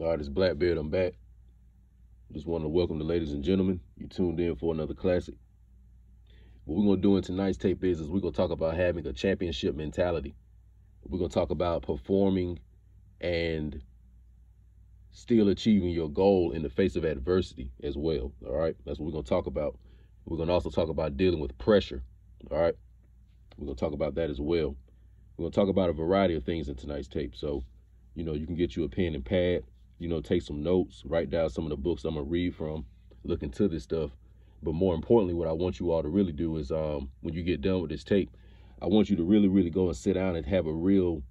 All right, it's Blackbeard. I'm back. Just want to welcome the ladies and gentlemen. You tuned in for another classic. What we're going to do in tonight's tape is we're going to talk about having a championship mentality. We're going to talk about performing and still achieving your goal in the face of adversity as well. All right, that's what we're going to talk about. We're going to also talk about dealing with pressure. All right, we're going to talk about that as well. We're going to talk about a variety of things in tonight's tape. So, you can get you a pen and pad. Take some notes, write down some of the books I'm going to read from, look into this stuff. But more importantly, what I want you all to really do is when you get done with this tape, I want you to really, really go and sit down and have a real,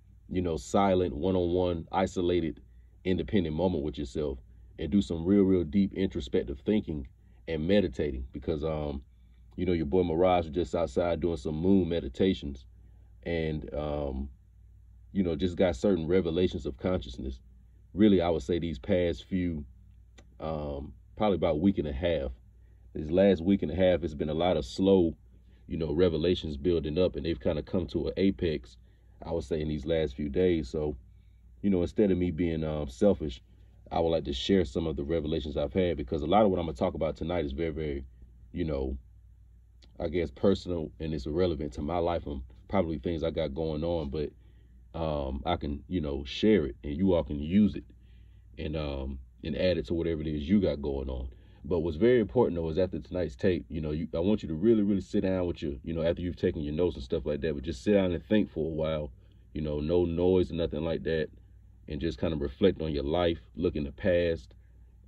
silent, one-on-one, isolated, independent moment with yourself and do some real, real deep introspective thinking and meditating because, your boy Mirage was just outside doing some moon meditations and, just got certain revelations of consciousness. Really, I would say these past few, probably about a week and a half, this last week and a half, it's been a lot of slow, revelations building up, and they've kind of come to an apex, I would say, in these last few days. So, instead of me being selfish, I would like to share some of the revelations I've had because a lot of what I'm going to talk about tonight is very, very, I guess personal, and it's relevant to my life and probably things I got going on, but I can, share it and you all can use it and add it to whatever it is you got going on. But what's very important though is after tonight's tape, I want you to really, really sit down with your, after you've taken your notes and stuff like that, but just sit down and think for a while, no noise or nothing like that, and just kind of reflect on your life, look in the past,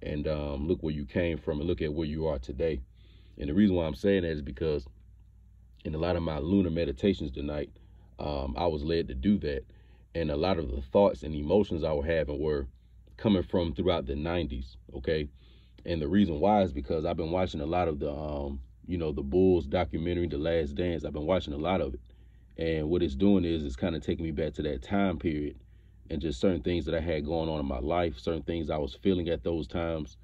and look where you came from and look at where you are today. And the reason why I'm saying that is because in a lot of my lunar meditations tonight, I was led to do that. And a lot of the thoughts and emotions I was having were coming from throughout the 90s, okay? And the reason why is because I've been watching a lot of the, the Bulls documentary, The Last Dance. I've been watching a lot of it. And what it's doing is it's kind of taking me back to that time period and just certain things that I had going on in my life, certain things I was feeling at those times.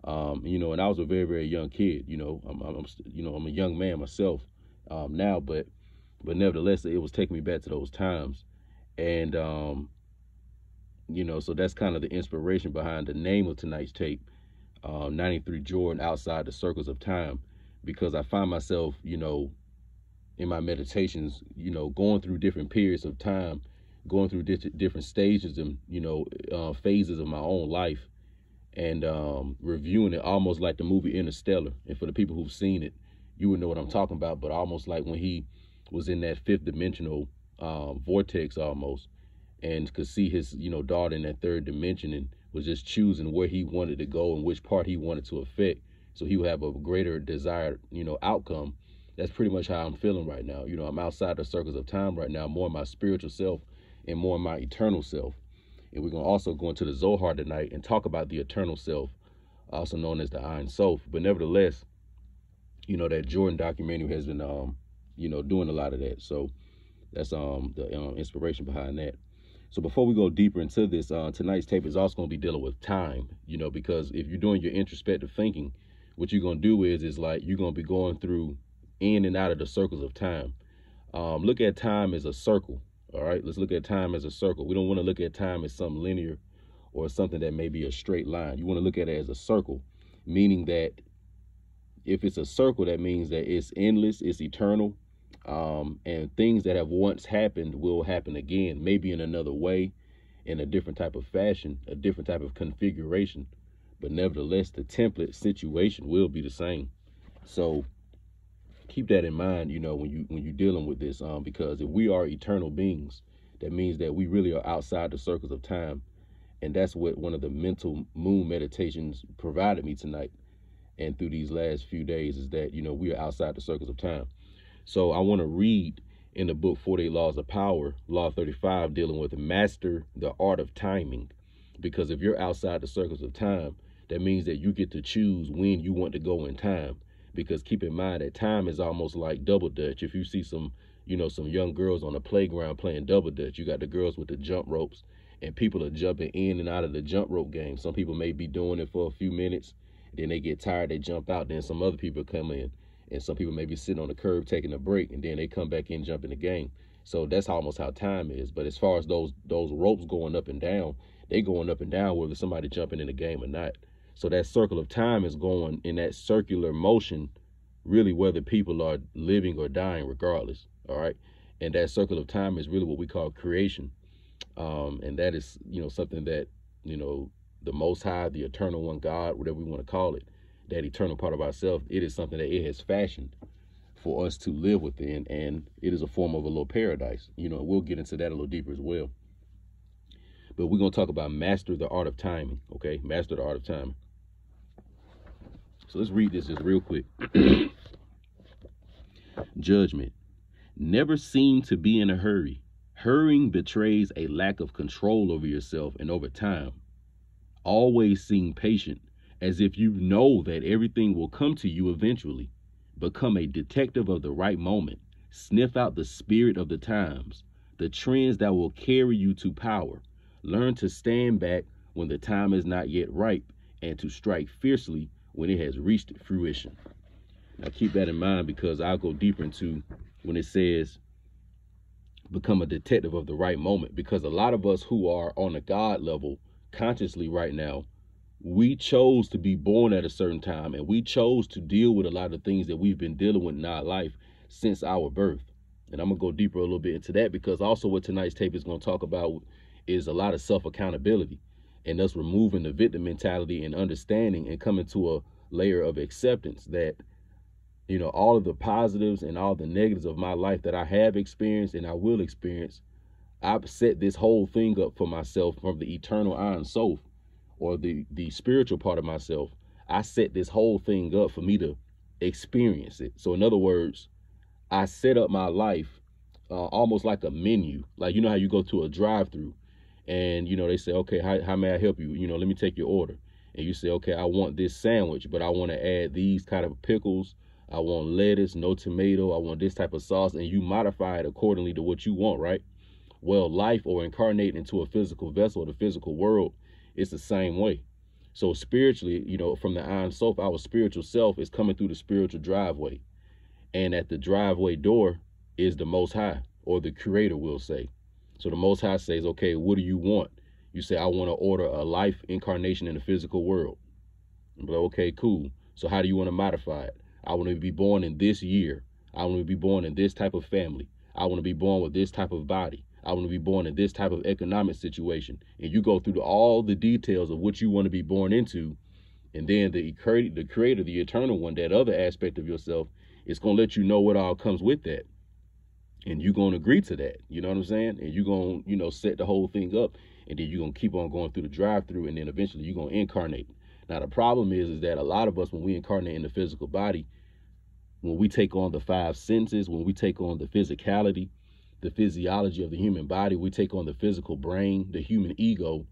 And I was a very, very young kid, I'm a young man myself now, but nevertheless, it was taking me back to those times. And, so that's kind of the inspiration behind the name of tonight's tape, 93 Jordan, Outside the Circles of Time, because I find myself, in my meditations, going through different periods of time, going through different stages and, phases of my own life and reviewing it almost like the movie Interstellar. And for the people who've seen it, you would know what I'm talking about, but almost like when he was in that fifth dimensional vortex almost and could see his, daughter in that third dimension and was just choosing where he wanted to go and which part he wanted to affect so he would have a greater desired, outcome. That's pretty much how I'm feeling right now. I'm outside the circles of time right now, more in my spiritual self and more in my eternal self. And we're going to also go into the Zohar tonight and talk about the eternal self, also known as the Ein Sof. But nevertheless, that Jordan documentary has been, doing a lot of that. So that's the inspiration behind that. So before we go deeper into this, tonight's tape is also going to be dealing with time, because if you're doing your introspective thinking, what you're going to do is like you're going to be going through in and out of the circles of time. Look at time as a circle. All right, let's look at time as a circle. We don't want to look at time as something linear or something that may be a straight line. You want to look at it as a circle, meaning that if it's a circle, that means that it's endless, it's eternal, and things that have once happened will happen again, maybe in another way, in a different type of fashion, a different type of configuration. But nevertheless, the template situation will be the same. So keep that in mind, when you're dealing with this, because if we are eternal beings, that means that we really are outside the circles of time. And that's what one of the mental moon meditations provided me tonight and through these last few days is that, we are outside the circles of time. So I want to read in the book 48 Laws of Power, Law 35, dealing with master the art of timing. Because if you're outside the circles of time, that means that you get to choose when you want to go in time. Because keep in mind that time is almost like double dutch. If you see some young girls on the playground playing double dutch, you got the girls with the jump ropes and people are jumping in and out of the jump rope game. Some people may be doing it for a few minutes, then they get tired, they jump out, then some other people come in. And some people may be sitting on the curb taking a break, and then they come back in, jump in the game. So that's almost how time is. But as far as those ropes going up and down, they going up and down whether somebody jumping in the game or not. So that circle of time is going in that circular motion, really whether people are living or dying regardless. All right. And that circle of time is really what we call creation. And that is, something that, the Most High, the Eternal One, God, whatever we want to call it, that eternal part of ourselves, it is something that it has fashioned for us to live within, and it is a form of a little paradise. We'll get into that a little deeper as well. But we're going to talk about master the art of timing, okay? Master the art of timing. So let's read this just real quick. Judgment. Never seem to be in a hurry. Hurrying betrays a lack of control over yourself and over time. Always seem patient, as if you know that everything will come to you eventually. Become a detective of the right moment. Sniff out the spirit of the times, the trends that will carry you to power. Learn to stand back when the time is not yet ripe, and to strike fiercely when it has reached fruition. Now keep that in mind, because I'll go deeper into when it says become a detective of the right moment, because a lot of us who are on a God level consciously right now, we chose to be born at a certain time, and we chose to deal with a lot of things that we've been dealing with in our life since our birth. And I'm going to go deeper a little bit into that, because also what tonight's tape is going to talk about is a lot of self-accountability and us removing the victim mentality and understanding and coming to a layer of acceptance that, all of the positives and all the negatives of my life that I have experienced and I will experience, I've set this whole thing up for myself from the eternal Ein Sof, or the spiritual part of myself. I set this whole thing up for me to experience it. So in other words, I set up my life almost like a menu. Like, how you go to a drive-through and, they say, okay, how may I help you? Let me take your order. And you say, okay, I want this sandwich, but I want to add these kind of pickles. I want lettuce, no tomato. I want this type of sauce. And you modify it accordingly to what you want, right? Well, life, or incarnate into a physical vessel, the physical world, it's the same way. So spiritually, from the Ein Sof, our spiritual self is coming through the spiritual driveway. And at the driveway door is the Most High, or the Creator, will say. So the Most High says, okay, what do you want? You say, I want to order a life incarnation in the physical world. But okay, cool. So how do you want to modify it? I want to be born in this year. I want to be born in this type of family. I want to be born with this type of body. I want to be born in this type of economic situation. And you go through all the details of what you want to be born into. And then the Creator, the Eternal One, that other aspect of yourself, is going to let you know what all comes with that. And you're going to agree to that. You know what I'm saying? And you're going to, set the whole thing up. And then you're going to keep on going through the drive-through. And then eventually you're going to incarnate. Now, the problem is that a lot of us, when we incarnate in the physical body, when we take on the five senses, when we take on the physicality, the physiology of the human body, we take on the physical brain, the human ego,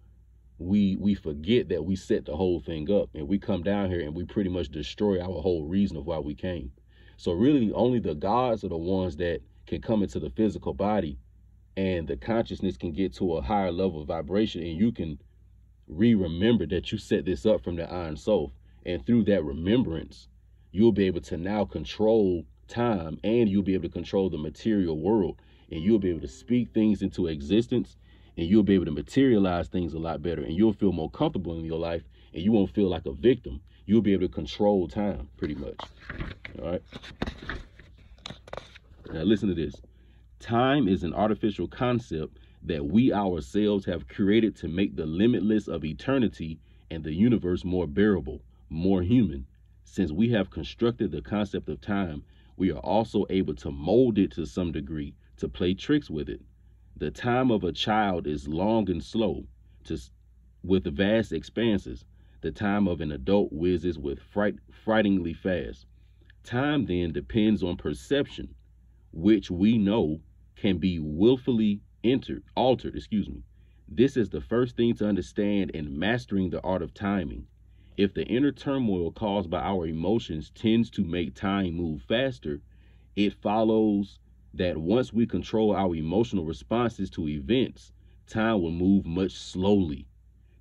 we forget that we set the whole thing up, and we come down here and we pretty much destroy our whole reason of why we came. So really only the gods are the ones that can come into the physical body, and the consciousness can get to a higher level of vibration, and you can remember that you set this up from the Ein Sof. And through that remembrance, you'll be able to now control time, and you'll be able to control the material world, and you'll be able to speak things into existence, and you'll be able to materialize things a lot better, and you'll feel more comfortable in your life, and you won't feel like a victim. You'll be able to control time pretty much. All right. Now listen to this. Time is an artificial concept that we ourselves have created to make the limitless of eternity and the universe more bearable, more human. Since we have constructed the concept of time, we are also able to mold it to some degree, to play tricks with it. The time of a child is long and slow, with vast expanses. The time of an adult whizzes with frighteningly fast. Time then depends on perception, which we know can be willfully altered. This is the first thing to understand in mastering the art of timing. If the inner turmoil caused by our emotions tends to make time move faster, it follows that once we control our emotional responses to events, time will move much slowly.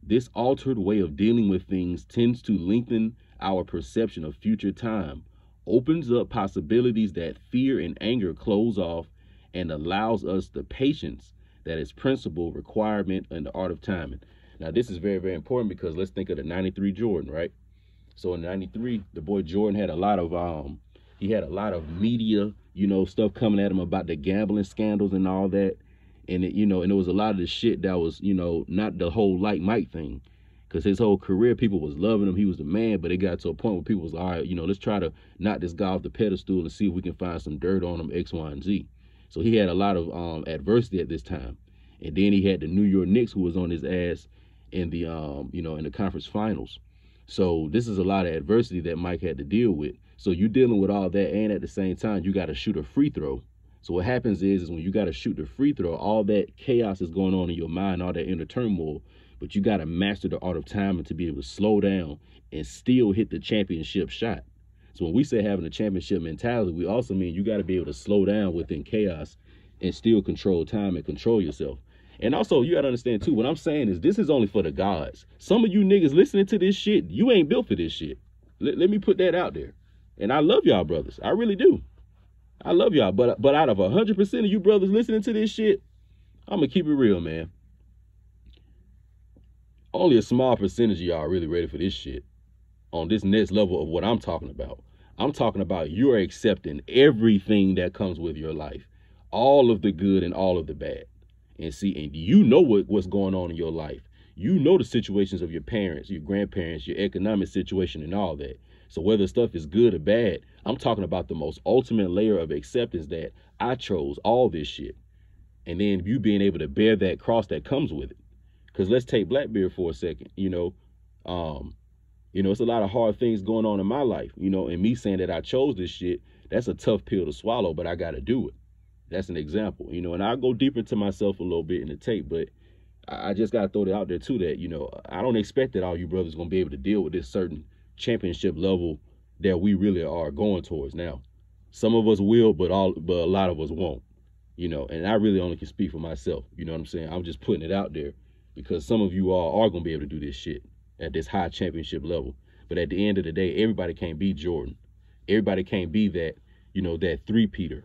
This altered way of dealing with things tends to lengthen our perception of future time, opens up possibilities that fear and anger close off, and allows us the patience that is principal requirement in the art of timing. Now, this is very, very important because let's think of the 93 Jordan, right? So in 93, the boy Jordan had a lot of media, stuff coming at him about the gambling scandals and all that. And and it was a lot of the shit that was, not the whole like Mike thing. Because his whole career, people was loving him. He was the man, but it got to a point where people was like, all right, let's try to knock this guy off the pedestal and see if we can find some dirt on him, X, Y, and Z. So he had a lot of adversity at this time. And then he had the New York Knicks, who was on his ass in the, in the conference finals. So this is a lot of adversity that Mike had to deal with. So you're dealing with all that, and at the same time, you got to shoot a free throw. So what happens is when you got to shoot the free throw, all that chaos is going on in your mind, all that inner turmoil, but you got to master the art of timing to be able to slow down and still hit the championship shot. So when we say having a championship mentality, we also mean you got to be able to slow down within chaos and still control time and control yourself. And also, you got to understand, too, what I'm saying is this is only for the gods. Some of you niggas listening to this shit, you ain't built for this shit. Let me put that out there. And I love y'all brothers. I really do. I love y'all. But out of 100% of you brothers listening to this shit, I'm going to keep it real, man. Only a small percentage of y'all are really ready for this shit on this next level of what I'm talking about. I'm talking about you're accepting everything that comes with your life, all of the good and all of the bad. And you know what's going on in your life. You know the situations of your parents, your grandparents, your economic situation and all that. So whether stuff is good or bad, I'm talking about the most ultimate layer of acceptance that I chose all this shit. And then you being able to bear that cross that comes with it. Because let's take Blackbeard for a second. It's a lot of hard things going on in my life, and me saying that I chose this shit, that's a tough pill to swallow, but I got to do it. That's an example, and I'll go deeper into myself a little bit in the tape, but I just got to throw it out there too that, I don't expect that all you brothers going to be able to deal with this certain championship level that we really are going towards now. Some of us will, but a lot of us won't, and I really only can speak for myself. You know what I'm saying? I'm just putting it out there because some of you all are going to be able to do this shit at this high championship level. But at the end of the day, everybody can't be Jordan. Everybody can't be that, that three-peater.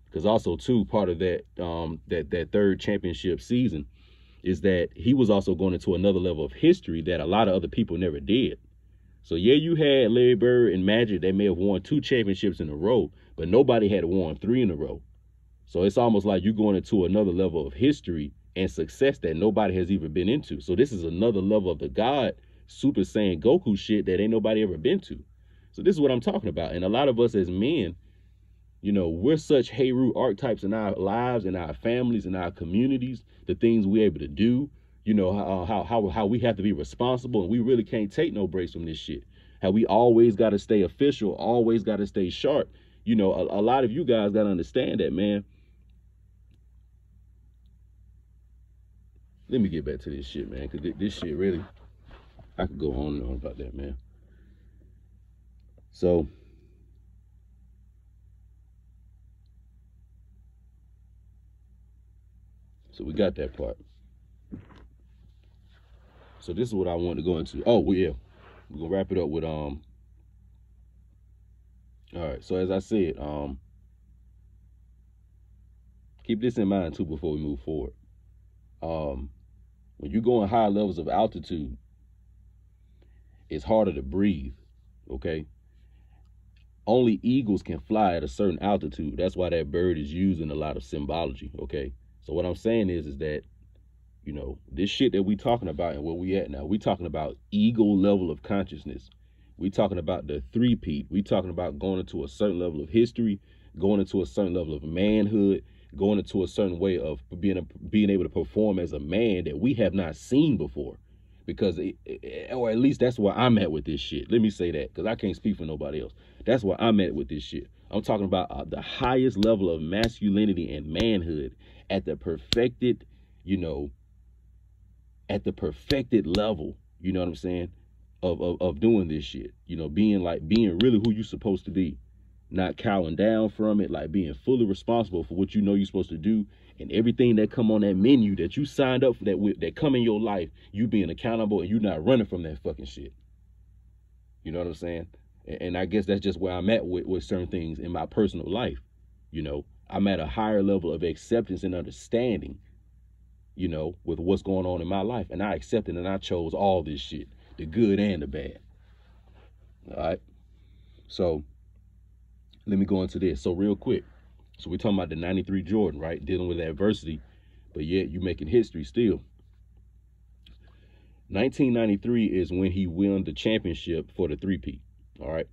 Because also, too, part of that that third championship season is that he was also going into another level of history that a lot of other people never did. So, yeah, you had Larry Bird and Magic that may have won 2 championships in a row, but nobody had won 3 in a row. So it's almost like you're going into another level of history and success that nobody has even been into. So this is another level of the God Super Saiyan Goku shit that ain't nobody ever been to. So this is what I'm talking about. And a lot of us as men, we're such Heru archetypes in our lives, in our families, in our communities, the things we're able to do, how we have to be responsible, and we really can't take no breaks from this shit. How we always got to stay official, always got to stay sharp. A lot of you guys got to understand that, man. Let me get back to this shit, man, because this shit really, I could go on and on about that, man. So we got that part. So this is what I want to go into. Oh, well, yeah. We're going to wrap it up with, all right. So as I said, keep this in mind, too, before we move forward. When you go in higher levels of altitude, it's harder to breathe, okay? Only eagles can fly at a certain altitude. That's why that bird is used in a lot of symbology, okay? So what I'm saying is that, this shit that we talking about and where we at now, we talking about eagle level of consciousness. We talking about the three-peat. We talking about going into a certain level of history, going into a certain level of manhood, going into a certain way of being able to perform as a man that we have not seen before. Because, or at least that's where I'm at with this shit. Let me say that, because I can't speak for nobody else. That's where I'm at with this shit. I'm talking about the highest level of masculinity and manhood at the perfected, at the perfected level, you know what I'm saying, of doing this shit. Being really who you're supposed to be. Not cowing down from it, like being fully responsible for what you're supposed to do, and everything that come on that menu that you signed up for, that come in your life, you being accountable and you not running from that fucking shit. You know what I'm saying? And I guess that's just where I'm at with certain things in my personal life. I'm at a higher level of acceptance and understanding, with what's going on in my life. And I accepted and I chose all this shit, the good and the bad. All right. So let me go into this. So real quick. So we're talking about the 93 Jordan, right? Dealing with adversity, but yet you making history still. 1993 is when he won the championship for the three-peat. All right.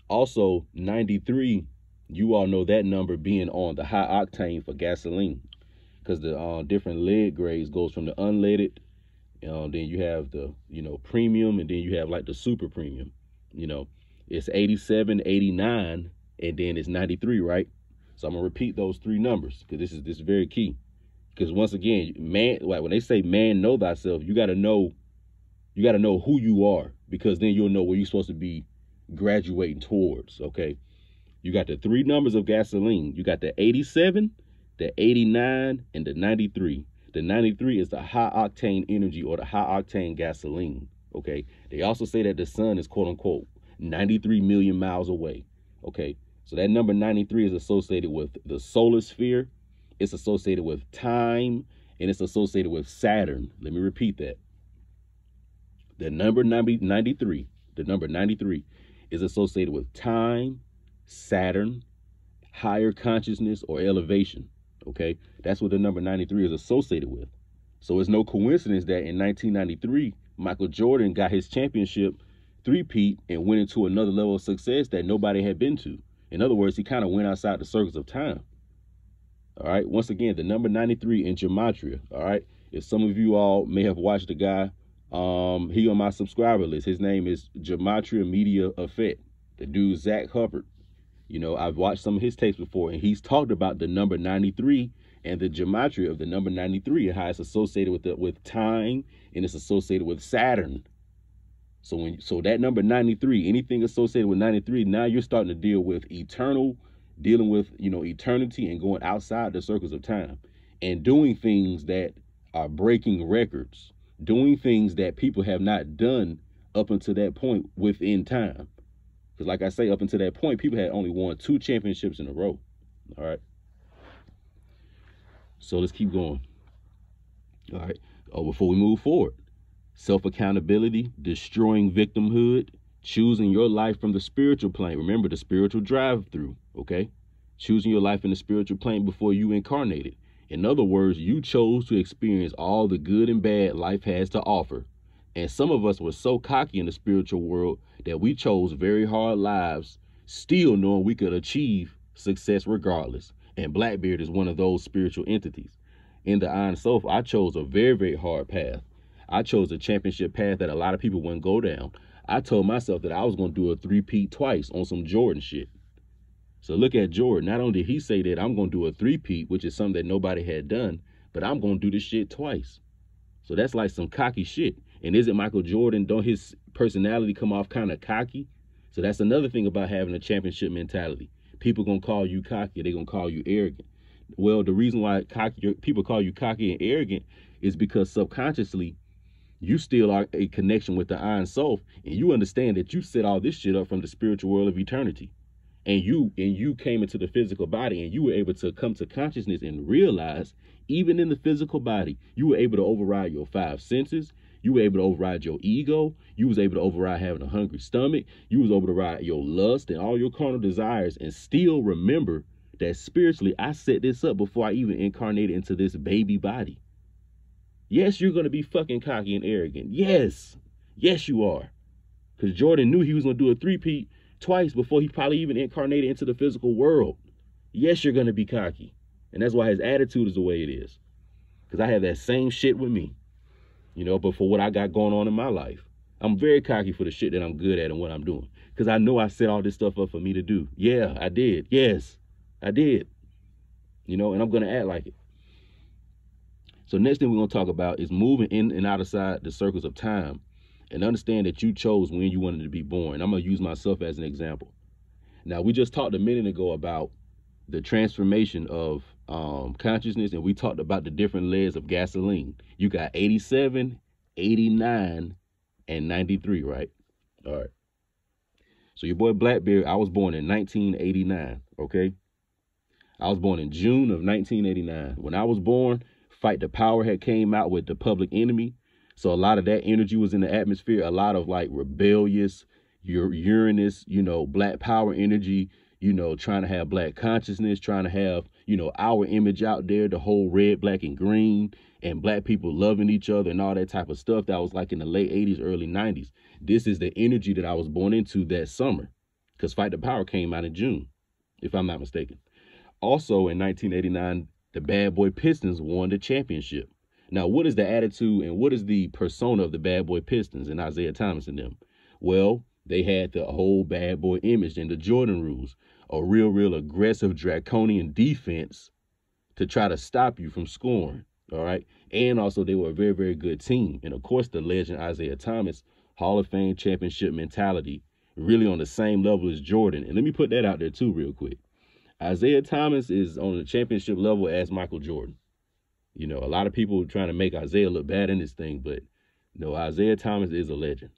Also, 93, you all know that number being on the high octane for gasoline, because the different lead grades goes from the unleaded, then you have the premium, and then you have like the super premium. It's 87, 89, and then it's 93, right? So I'm gonna repeat those three numbers because this is very key. Because once again, man, like when they say man, know thyself, you gotta know who you are, because then you'll know where you're supposed to be graduating towards. Okay. You got the three numbers of gasoline. You got the 87, the 89, and the 93. The 93 is the high octane energy, or the high octane gasoline. Okay. They also say that the sun is quote unquote 93 million miles away. Okay. So that number 93 is associated with the solar sphere. It's associated with time, and it's associated with Saturn. Let me repeat that. The number 93 is associated with time, Saturn, higher consciousness, or elevation. Okay, that's what the number 93 is associated with. So it's no coincidence that in 1993, Michael Jordan got his championship three-peat and went into another level of success that nobody had been to. In other words, he kind of went outside the circles of time. All right. Once again, the number 93 in gematria. All right. If some of you all may have watched the guy, he on my subscriber list. His name is Gematria Media Effect. The dude, Zach Hubbard. I've watched some of his tapes before, and he's talked about the number 93 and the gematria of the number 93 and how it's associated with time, and it's associated with Saturn. So that number 93, anything associated with 93, now you're starting to deal with dealing with eternity, and going outside the circles of time, and doing things that are breaking records, doing things that people have not done up until that point within time. Because like I say, up until that point, people had only won 2 championships in a row. All right. So let's keep going. All right. Before we move forward, self-accountability, destroying victimhood, choosing your life from the spiritual plane. Remember the spiritual drive-through, okay? Choosing your life in the spiritual plane before you incarnated. In other words, you chose to experience all the good and bad life has to offer. And some of us were so cocky in the spiritual world that we chose very hard lives, still knowing we could achieve success regardless. And Blackbeard is one of those spiritual entities. In the Ein Sof, I chose a very, very hard path. I chose a championship path that a lot of people wouldn't go down. I told myself that I was going to do a three-peat twice on some Jordan shit. So look at Jordan. Not only did he say that I'm going to do a three-peat, which is something that nobody had done, but I'm going to do this shit twice. So that's like some cocky shit. And isn't Michael Jordan, don't his personality come off kind of cocky? So that's another thing about having a championship mentality. People going to call you cocky. They're going to call you arrogant. Well, the reason why people call you cocky and arrogant is because subconsciously, you still are a connection with the Ein Sof, and you understand that you set all this shit up from the spiritual world of eternity. And you came into the physical body, and you were able to come to consciousness and realize, even in the physical body, you were able to override your 5 senses. You were able to override your ego. You was able to override having a hungry stomach. You was able to ride your lust and all your carnal desires, and still remember that spiritually, I set this up before I even incarnated into this baby body. Yes, you're going to be fucking cocky and arrogant. Yes. Yes, you are. Because Jordan knew he was going to do a three-peat twice before he probably even incarnated into the physical world. Yes, you're going to be cocky. And that's why his attitude is the way it is. Because I have that same shit with me. But for what I got going on in my life, I'm very cocky for the shit that I'm good at and what I'm doing. Because I know I set all this stuff up for me to do. Yeah, I did. Yes, I did. And I'm going to act like it. So next thing we're going to talk about is moving in and outside the circles of time, and understand that you chose when you wanted to be born. I'm going to use myself as an example. Now, we just talked a minute ago about the transformation of consciousness, and we talked about the different layers of gasoline. You got 87, 89, and 93, right? All right. So your boy Blackbeard, I was born in 1989, okay? I was born in June of 1989. When I was born, Fight the Power had came out with the Public Enemy. So a lot of that energy was in the atmosphere. A lot of like rebellious, Uranus, Black Power energy, trying to have black consciousness, trying to have, our image out there, the whole red, black, and green, and black people loving each other and all that type of stuff that was like in the late 80s, early 90s. This is the energy that I was born into that summer, because Fight the Power came out in June, if I'm not mistaken. Also in 1989, the Bad Boy Pistons won the championship. Now, what is the attitude and what is the persona of the Bad Boy Pistons and Isaiah Thomas and them? Well, they had the whole bad boy image and the Jordan rules, a real aggressive draconian defense to try to stop you from scoring, all right? And also they were a very good team. And of course, the legend Isaiah Thomas, Hall of Fame championship mentality, really on the same level as Jordan. And let me put that out there too real quick. Isaiah Thomas is on the championship level as Michael Jordan. A lot of people are trying to make Isaiah look bad in this thing, but no, Isaiah Thomas is a legend.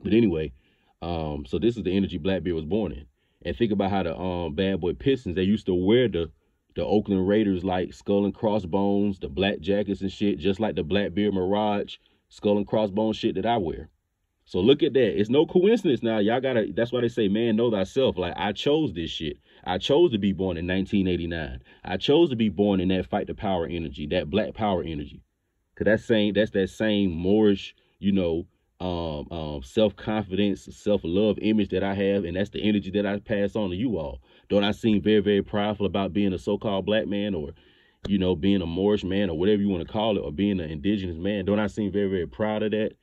But anyway, so this is the energy Blackbeard was born in. And think about how the Bad Boy Pistons, they used to wear the Oakland Raiders like skull and crossbones, the black jackets and shit, just like the Blackbeard Mirage skull and crossbones shit that I wear. So look at that. It's no coincidence now. That's why they say, man, know thyself. Like, I chose this shit. I chose to be born in 1989. I chose to be born in that Fight the Power energy, that Black Power energy. Cause that's that same Moorish, self-confidence, self-love image that I have. And that's the energy that I pass on to you all. Don't I seem very prideful about being a so-called black man, or, being a Moorish man, or whatever you want to call it, or being an indigenous man? Don't I seem very proud of that?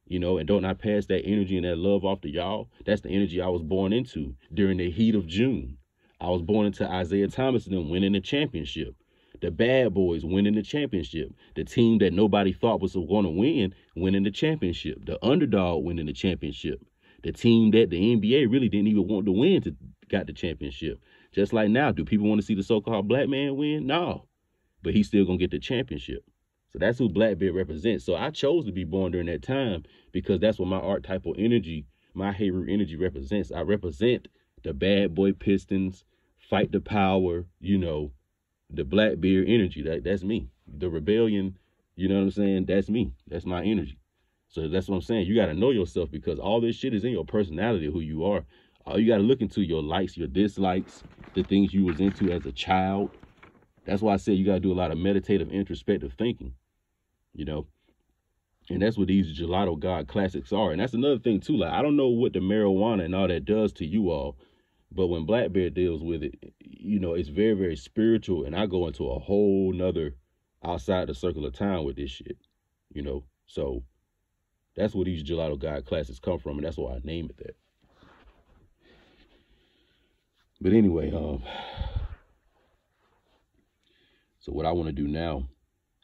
And don't I pass that energy and that love off to y'all? That's the energy I was born into during the heat of June. I was born into Isaiah Thomas and them winning the championship. The Bad Boys winning the championship. The team that nobody thought was going to win winning the championship. The underdog winning the championship. The team that the NBA really didn't even want to win got the championship. Just like now, do people want to see the so-called black man win? No. But he's still going to get the championship. So that's who Blackbeard represents. So I chose to be born during that time because that's what my archetypal energy, my Heru energy represents. I represent the Bad Boy Pistons, Fight the Power, the Blackbeard energy. That's me. The rebellion, you know what I'm saying? That's me. That's my energy. So that's what I'm saying. You got to know yourself, because all this shit is in your personality, who you are. All you got to look into your likes, your dislikes, the things you was into as a child. That's why I said you got to do a lot of meditative, introspective thinking. And that's what these Gelato God classics are. And that's another thing too. Like, I don't know what the marijuana and all that does to you all, but when Blackbeard deals with it, it's very spiritual. And I go into a whole nother outside the circle of time with this shit, so that's where these Gelato God classics come from. And that's why I name it that. But anyway, so what I want to do now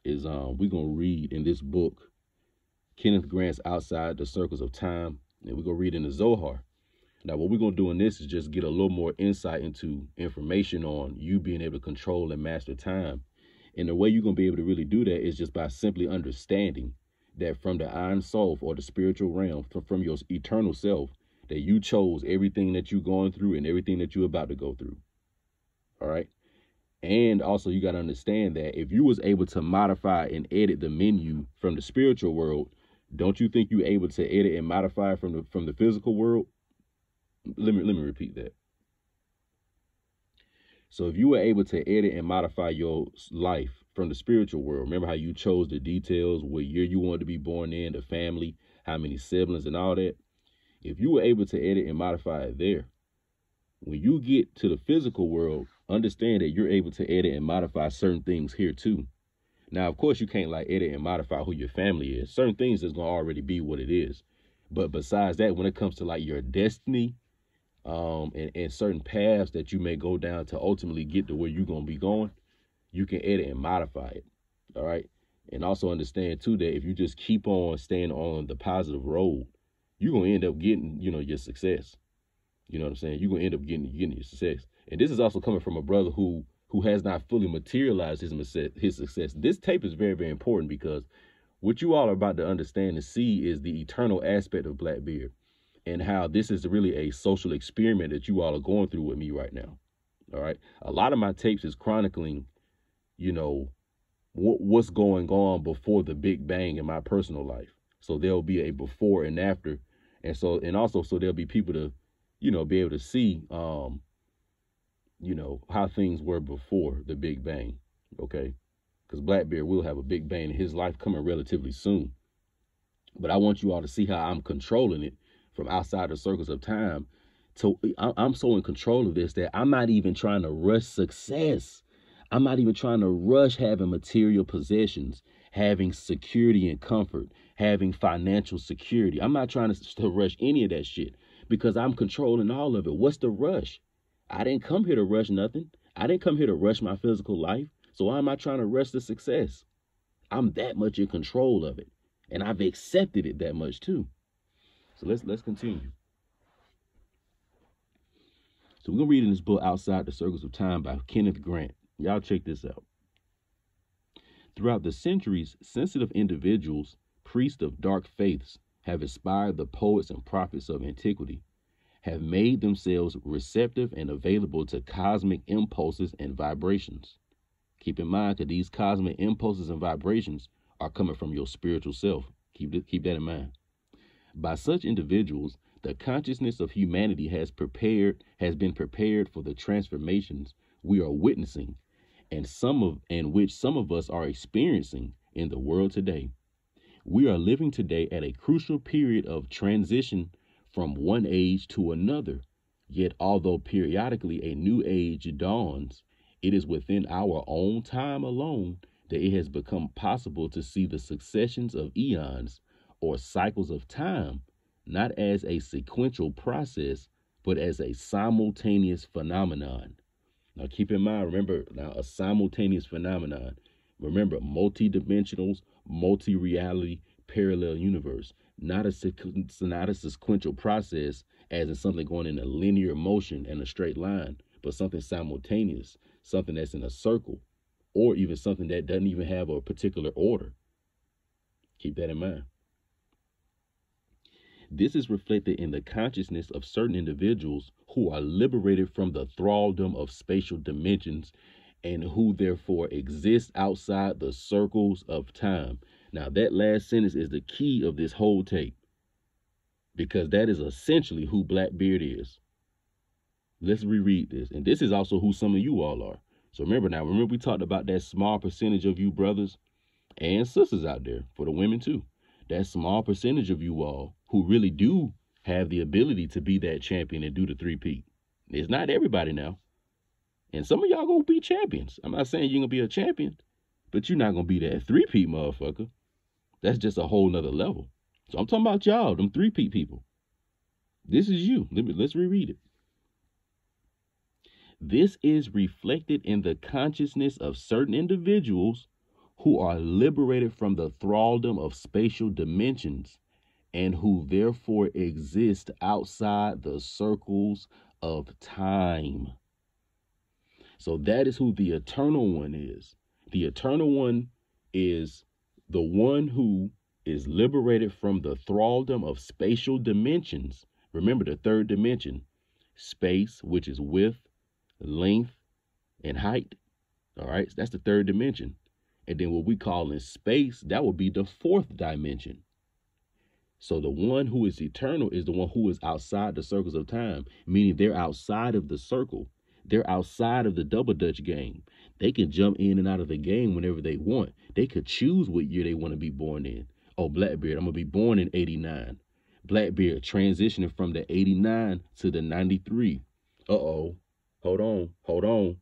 is we're going to read in this book, Kenneth Grant's Outside the Circles of Time, and we're going to read in the Zohar. Now, what we're going to do in this is just get a little more insight into information on you being able to control and master time. And the way you're going to be able to really do that is just by simply understanding that from the Ein Sof, or the spiritual realm, from your eternal self, that you chose everything that you're going through and everything that you're about to go through. All right. And also, you got to understand that if you was able to modify and edit the menu from the spiritual world, don't you think you're able to edit and modify from the physical world? Let me repeat that. So if you were able to edit and modify your life from the spiritual world, remember how you chose the details, what year you wanted to be born in, the family, how many siblings and all that. If you were able to edit and modify it there, when you get to the physical world, understand that you're able to edit and modify certain things here too. Now, of course, you can't like edit and modify who your family is. Certain things is going to already be what it is. But besides that, when it comes to like your destiny, and certain paths that you may go down to ultimately get to where you're going to be going, you can edit and modify it. All right. And also understand too, that if you just keep on staying on the positive road, you're going to end up getting, your success. You know what I'm saying? You're going to end up getting your success. And this is also coming from a brother who has not fully materialized his success. This tape is very important, because what you all are about to understand and see is the eternal aspect of Blackbeard, and how this is really a social experiment that you all are going through with me right now. All right. A lot of my tapes is chronicling, what's going on before the Big Bang in my personal life. So there'll be a before and after, and also so there'll be people to, be able to see, how things were before the Big Bang. Okay, because Blackbeard will have a Big Bang in his life coming relatively soon. But I want you all to see how I'm controlling it from outside the circles of time. So I'm so in control of this that I'm not even trying to rush success. I'm not even trying to rush having material possessions, having security and comfort, having financial security. I'm not trying to rush any of that shit because I'm controlling all of it. What's the rush? I didn't come here to rush nothing. I didn't come here to rush my physical life. So why am I trying to rush the success? I'm that much in control of it. And I've accepted it that much too. So let's continue. So we're going to read in this book, Outside the Circles of Time by Kenneth Grant. Y'all check this out. Throughout the centuries, sensitive individuals, priests of dark faiths, have inspired the poets and prophets of antiquity, have made themselves receptive and available to cosmic impulses and vibrations. Keep in mind that these cosmic impulses and vibrations are coming from your spiritual self. Keep that in mind. By such individuals, the consciousness of humanity has been prepared for the transformations we are witnessing, and which some of us are experiencing in the world today. We are living today at a crucial period of transition from one age to another. Yet, although periodically a new age dawns, it is within our own time alone that it has become possible to see the successions of eons or cycles of time, not as a sequential process, but as a simultaneous phenomenon. Now, keep in mind, remember, now a simultaneous phenomenon. Remember, multi-dimensionals, multi-reality, parallel universe, not a sequential process as in something going in a linear motion and a straight line, but something simultaneous, something that's in a circle, or even something that doesn't even have a particular order. Keep that in mind. This is reflected in the consciousness of certain individuals who are liberated from the thraldom of spatial dimensions and who therefore exist outside the circles of time. Now, that last sentence is the key of this whole tape, because that is essentially who Blackbeard is. Let's reread this. And this is also who some of you all are. So remember we talked about that small percentage of you brothers and sisters out there, for the women too. That small percentage of you all who really do have the ability to be that champion and do the three-peat. It's not everybody now. And some of y'all gonna be champions. I'm not saying you're gonna be a champion, but you're not gonna be that three-peat motherfucker. That's just a whole nother level. So I'm talking about y'all, them three-peat people. This is you. Let's reread it. This is reflected in the consciousness of certain individuals who are liberated from the thraldom of spatial dimensions and who therefore exist outside the circles of time. So that is who the eternal one is. The eternal one is the one who is liberated from the thraldom of spatial dimensions. Remember the third dimension, space, which is width, length, and height. All right, so that's the third dimension. And then what we call in space, that would be the fourth dimension. So the one who is eternal is the one who is outside the circles of time, meaning they're outside of the circle. They're outside of the double dutch game. They can jump in and out of the game whenever they want. They could choose what year they want to be born in. Oh, Blackbeard, I'm going to be born in 89. Blackbeard transitioning from the 89 to the 93. Uh-oh. Hold on.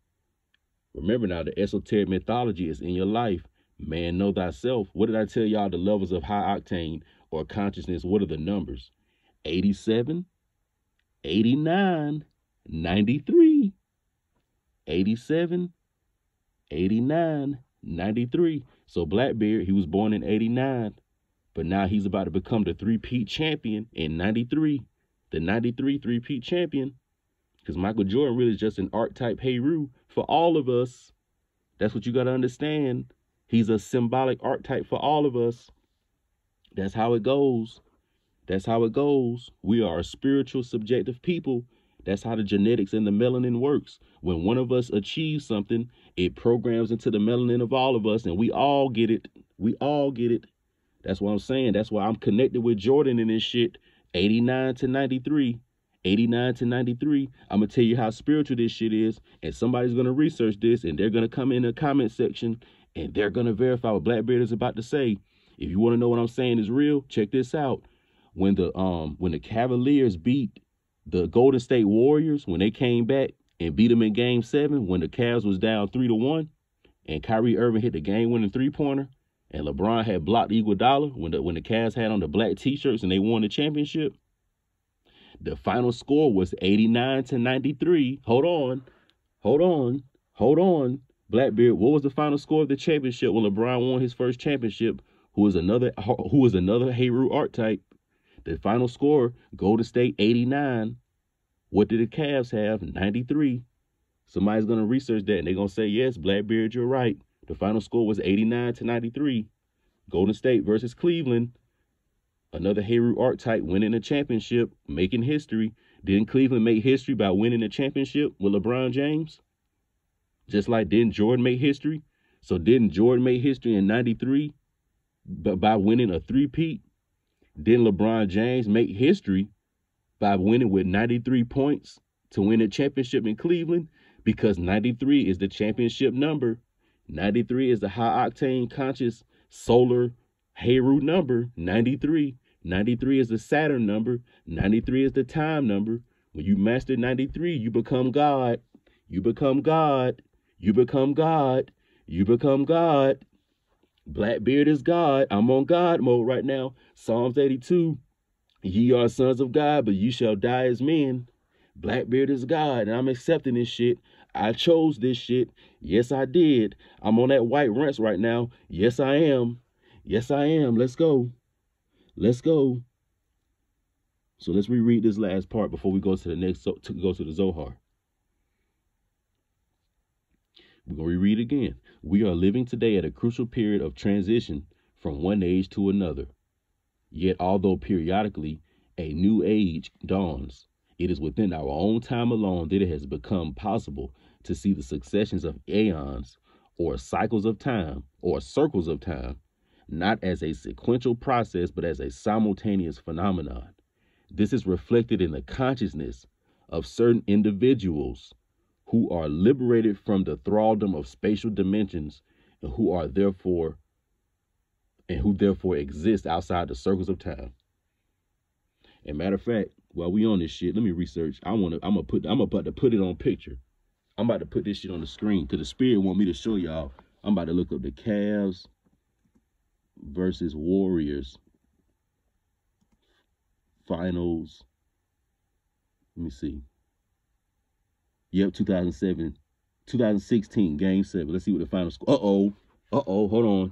Remember now, the esoteric mythology is in your life. Man, know thyself. What did I tell y'all? The levels of high octane or consciousness, what are the numbers? 87, 89, 93. 87, 89, 93. So Blackbeard, he was born in 89, but now he's about to become the three-peat champion in 93. The 93 three-peat champion. Because Michael Jordan really is just an archetype Heru for all of us. That's what you got to understand. He's a symbolic archetype for all of us. That's how it goes. That's how it goes. We are a spiritual, subjective people That's how the genetics and the melanin works. When one of us achieves something, it programs into the melanin of all of us, and we all get it. We all get it. That's what I'm saying. That's why I'm connected with Jordan in this shit. 89 to 93. 89 to 93. I'm going to tell you how spiritual this shit is, and somebody's going to research this, and they're going to come in the comment section, and they're going to verify what Blackbeard is about to say. If you want to know what I'm saying is real, check this out. When the Cavaliers beat the Golden State Warriors, when they came back and beat them in Game 7, when the Cavs was down 3-1, and Kyrie Irving hit the game-winning three-pointer, and LeBron had blocked Iguodala when the Cavs had on the black T-shirts and they won the championship, the final score was 89 to 93. Hold on. Blackbeard, what was the final score of the championship when LeBron won his first championship? Who was another Heru archetype? The final score, Golden State 89. What did the Cavs have? 93. Somebody's going to research that, and they're going to say, yes, Blackbeard, you're right. The final score was 89 to 93. Golden State versus Cleveland. Another Heru archetype winning a championship, making history. Didn't Cleveland make history by winning a championship with LeBron James? Just like didn't Jordan make history? So didn't Jordan make history in 93 by winning a three-peat? Didn't LeBron James make history by winning with 93 points to win a championship in Cleveland? Because 93 is the championship number. 93 is the high-octane conscious solar Heru number, 93. 93 is the Saturn number. 93 is the time number. When you master 93, you become God. You become God. You become God. You become God. Blackbeard is God. I'm on God mode right now. Psalms 82. Ye are sons of God, but you shall die as men. Blackbeard is God, and I'm accepting this shit. I chose this shit. Yes, I did. I'm on that white rinse right now. Yes, I am. Yes, I am. Let's go. Let's go. So let's reread this last part before we go to the next, go to the Zohar. We're going to reread again. We are living today at a crucial period of transition from one age to another. Yet, although periodically a new age dawns, it is within our own time alone that it has become possible to see the successions of aeons, or cycles of time, or circles of time, not as a sequential process, but as a simultaneous phenomenon. This is reflected in the consciousness of certain individuals who are liberated from the thraldom of spatial dimensions and who therefore exist outside the circles of time. And matter of fact, while we on this shit, let me research. I'm about to put it on picture. I'm about to put this shit on the screen because the spirit want me to show y'all. I'm about to look up the Cavs versus Warriors finals. Let me see. Yep, 2016, Game 7. Let's see what the final score. Hold on.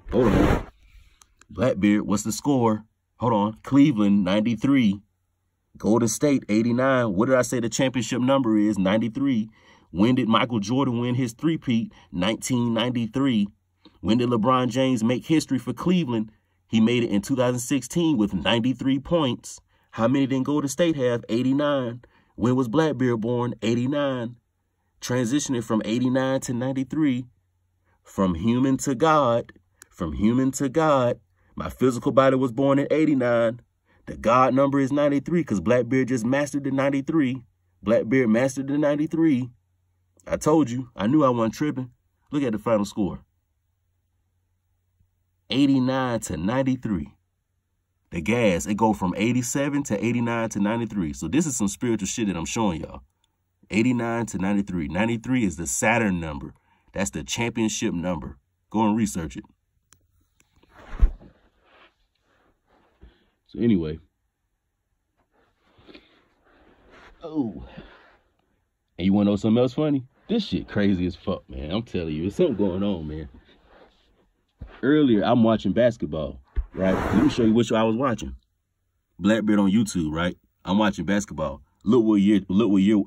Blackbeard, what's the score? Hold on. Cleveland, 93. Golden State, 89. What did I say the championship number is? 93. When did Michael Jordan win his three-peat? 1993. When did LeBron James make history for Cleveland? He made it in 2016 with 93 points. How many did Golden State have? 89. When was Blackbeard born? 89. Transitioning from 89 to 93. From human to God. From human to God. My physical body was born in 89. The God number is 93 because Blackbeard just mastered the 93. Blackbeard mastered the 93. I told you. I knew I wasn't tripping. Look at the final score. 89 to 93. The gas, it go from 87 to 89 to 93. So this is some spiritual shit that I'm showing y'all. 89 to 93. 93 is the Saturn number. That's the championship number. Go and research it. So anyway. Oh. And you want to know something else funny? This shit crazy as fuck, man. I'm telling you, there's something going on, man. Earlier, I'm watching basketball, right? Let me show you which I was watching. Blackbeard on YouTube, right? I'm watching basketball. Look what year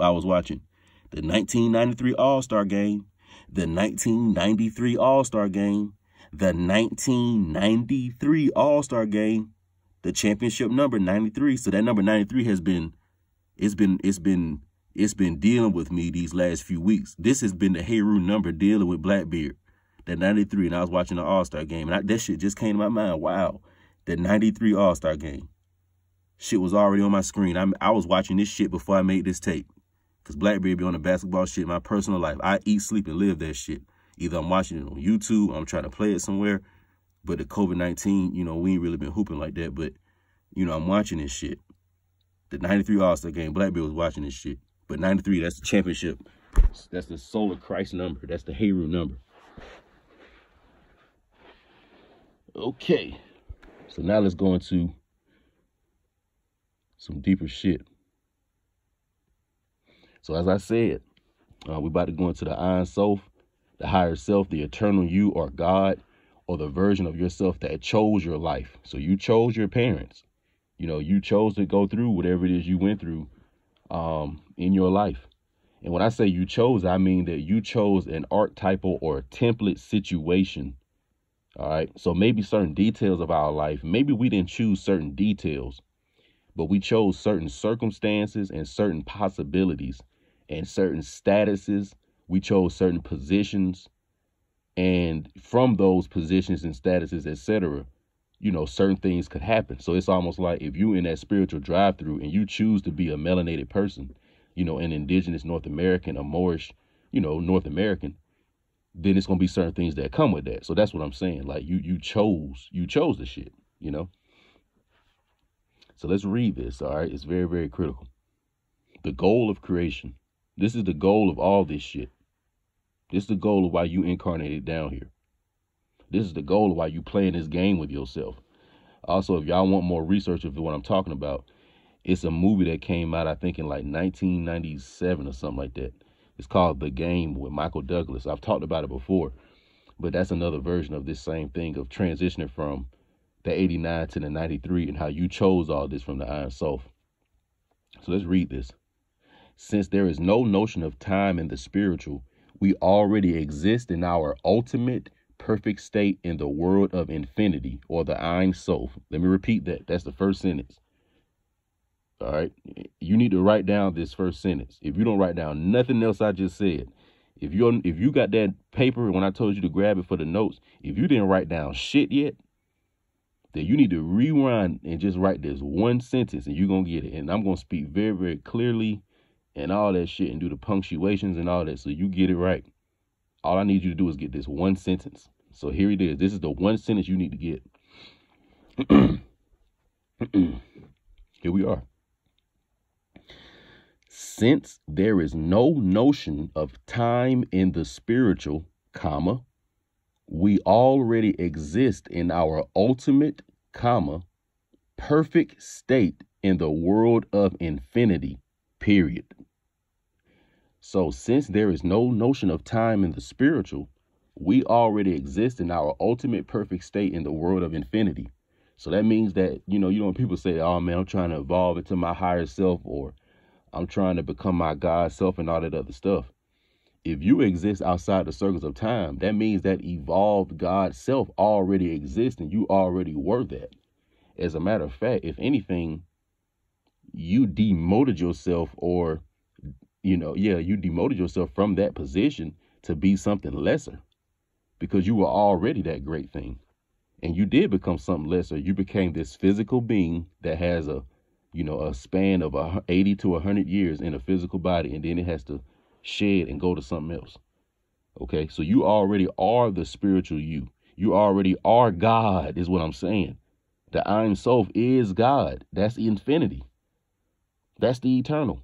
I was watching. The 1993 All-Star Game. The 1993 All-Star Game. The 1993 All-Star Game. The championship number 93. So that number 93 has been it's been dealing with me these last few weeks. This has been the Heru number dealing with Blackbeard, that 93. And I was watching the All-Star game, and that shit just came to my mind. Wow, the 93 All-Star game. Shit was already on my screen. I was watching this shit before I made this tape. Because Blackbeard be on the basketball shit in my personal life. I eat, sleep, and live that shit. Either I'm watching it on YouTube, or I'm trying to play it somewhere. But the COVID-19, you know, we ain't really been hooping like that. But, you know, I'm watching this shit. The 93 All-Star game, Blackbeard was watching this shit. But 93, that's the championship. That's the Solar Christ number. That's the Heru number. Okay. So now let's go into some deeper shit. So as I said, we're about to go into the Ein Sof, the higher self, the eternal you, or God, or the version of yourself that chose your life. So you chose your parents. You know, you chose to go through whatever it is you went through in your life. And when I say you chose, I mean that you chose an archetypal or template situation. All right. So maybe certain details of our life, maybe we didn't choose certain details, but we chose certain circumstances and certain possibilities and certain statuses. We chose certain positions, and from those positions and statuses, etc., you know, certain things could happen. So it's almost like if you in that spiritual drive-through and you choose to be a melanated person, you know, an indigenous North American, a Moorish, you know, North American, then it's going to be certain things that come with that. So that's what I'm saying. Like you chose the shit, you know. So let's read this. All right. It's very, very critical. The goal of creation. This is the goal of all this shit. This is the goal of why you incarnated down here. This is the goal of why you playing this game with yourself. Also, if y'all want more research of what I'm talking about, it's a movie that came out, I think, in like 1997 or something like that. It's called The Game with Michael Douglas. I've talked about it before, but that's another version of this same thing of transitioning from the 89 to the 93 and how you chose all this from the Ein Sof. So let's read this. Since there is no notion of time in the spiritual, we already exist in our ultimate perfect state in the world of infinity, or the Ein Sof. Let me repeat that. That's the first sentence. All right. You need to write down this first sentence. If you don't write down nothing else I just said, if you got that paper when I told you to grab it for the notes, if you didn't write down shit yet, then you need to rewind and just write this one sentence and you're going to get it. And I'm going to speak very, very clearly and all that shit and do the punctuations and all that. So you get it right. All I need you to do is get this one sentence. So here it is. This is the one sentence you need to get. Here we are. Since there is no notion of time in the spiritual, comma, we already exist in our ultimate, comma, perfect state in the world of infinity, period. So since there is no notion of time in the spiritual, we already exist in our ultimate perfect state in the world of infinity. So that means that, you know, when people say, oh man, I'm trying to evolve into my higher self, or I'm trying to become my God self and all that other stuff. If you exist outside the circles of time, that means that evolved God self already exists and you already were that. As a matter of fact, if anything, you demoted yourself, or, you demoted yourself from that position to be something lesser, because you were already that great thing. And you did become something lesser. You became this physical being that has a span of 80 to 100 years in a physical body, and then it has to shed and go to something else. Okay, so you already are the spiritual you. You already are God, is what I'm saying. The Ein Sof is God. That's the infinity. That's the eternal.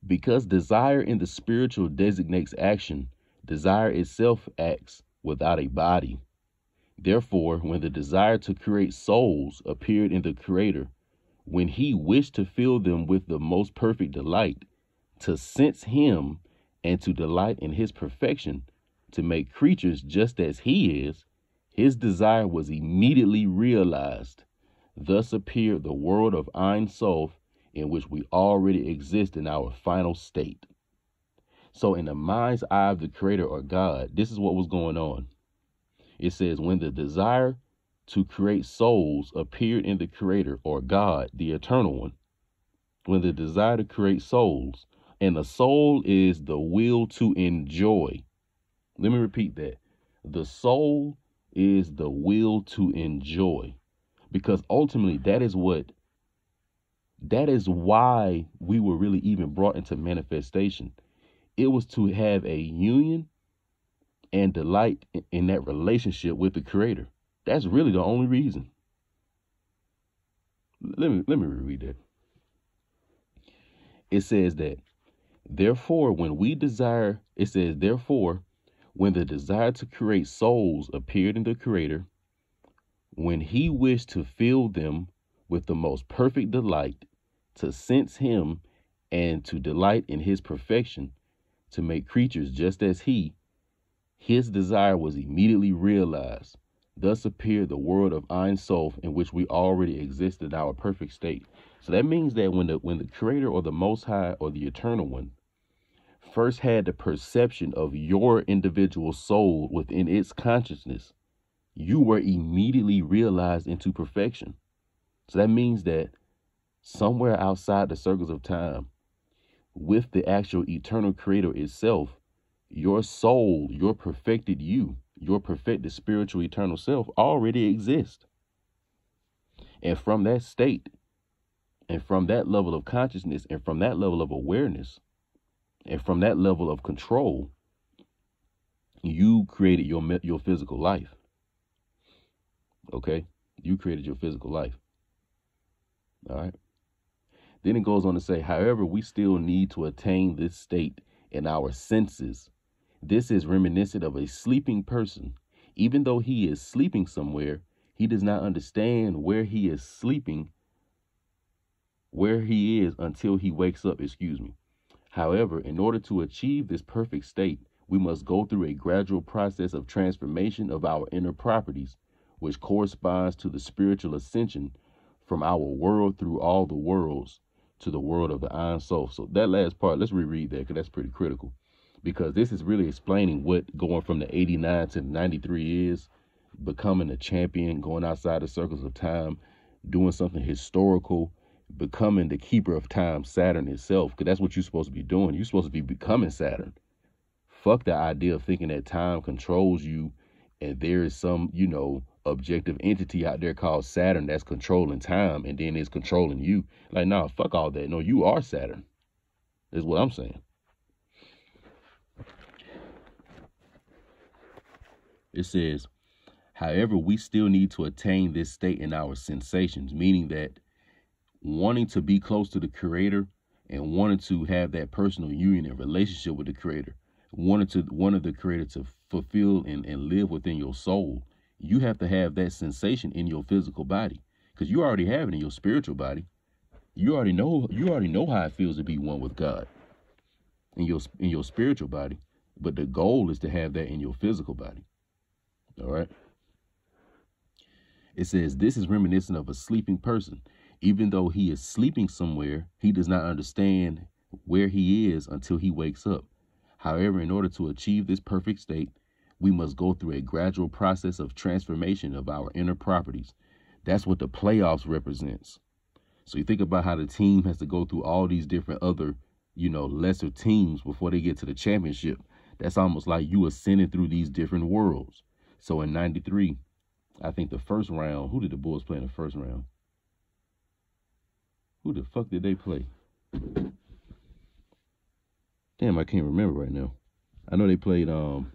Because desire in the spiritual designates action, desire itself acts without a body. Therefore, when the desire to create souls appeared in the Creator, when he wished to fill them with the most perfect delight, to sense him and to delight in his perfection, to make creatures just as he is, his desire was immediately realized. Thus appeared the world of Ein Sof, in which we already exist in our final state. So in the mind's eye of the Creator, or God, this is what was going on. It says, when the desire to create souls appeared in the Creator, or God, the Eternal One, when the desire to create souls, and the soul is the will to enjoy. Let me repeat that. The soul is the will to enjoy, because ultimately that is why we were really even brought into manifestation. It was to have a union and delight in that relationship with the Creator. That's really the only reason. Let me reread that. It says that, therefore, when the desire to create souls appeared in the Creator, when he wished to fill them with the most perfect delight, to sense him and to delight in his perfection, to make creatures just as his desire was immediately realized. Thus appeared the world of Ein Sof, in which we already existed in our perfect state. So that means that when the Creator or the Most High or the Eternal One first had the perception of your individual soul within its consciousness, you were immediately realized into perfection. So that means that somewhere outside the circles of time, with the actual eternal Creator itself, your soul, your perfected you, your perfected spiritual eternal self already exists. And from that state, and from that level of consciousness, and from that level of awareness, and from that level of control, you created your physical life. Okay? You created your physical life. All right? Then it goes on to say, however, we still need to attain this state in our senses. This is reminiscent of a sleeping person. Even though he is sleeping somewhere, he does not understand where he is sleeping, where he is until he wakes up, However, in order to achieve this perfect state, we must go through a gradual process of transformation of our inner properties, which corresponds to the spiritual ascension from our world through all the worlds to the world of the Ein Sof. So that last part, let's reread that, because that's pretty critical. Because this is really explaining what going from the 89 to the 93 is, becoming a champion, going outside the circles of time, doing something historical, becoming the keeper of time, Saturn itself, because that's what you're supposed to be doing. You're supposed to be becoming Saturn. Fuck the idea of thinking that time controls you and there is some, objective entity out there called Saturn that's controlling time and then it's controlling you. Like, nah, fuck all that. No, you are Saturn, is what I'm saying. It says, however, we still need to attain this state in our sensations, meaning that wanting to be close to the Creator and wanting to have that personal union and relationship with the Creator, wanting the Creator to fulfill and live within your soul, you have to have that sensation in your physical body, because you already have it in your spiritual body. You already know how it feels to be one with God in your spiritual body, but the goal is to have that in your physical body. All right. It says, this is reminiscent of a sleeping person. Even though he is sleeping somewhere, he does not understand where he is until he wakes up. However, in order to achieve this perfect state, we must go through a gradual process of transformation of our inner properties. That's what the playoffs represents. So you think about how the team has to go through all these different other, lesser teams before they get to the championship. That's almost like you ascending through these different worlds. So in 93, I think the first round, who did the Bulls play in the first round? Who the fuck did they play? Damn, I can't remember right now. I know they played New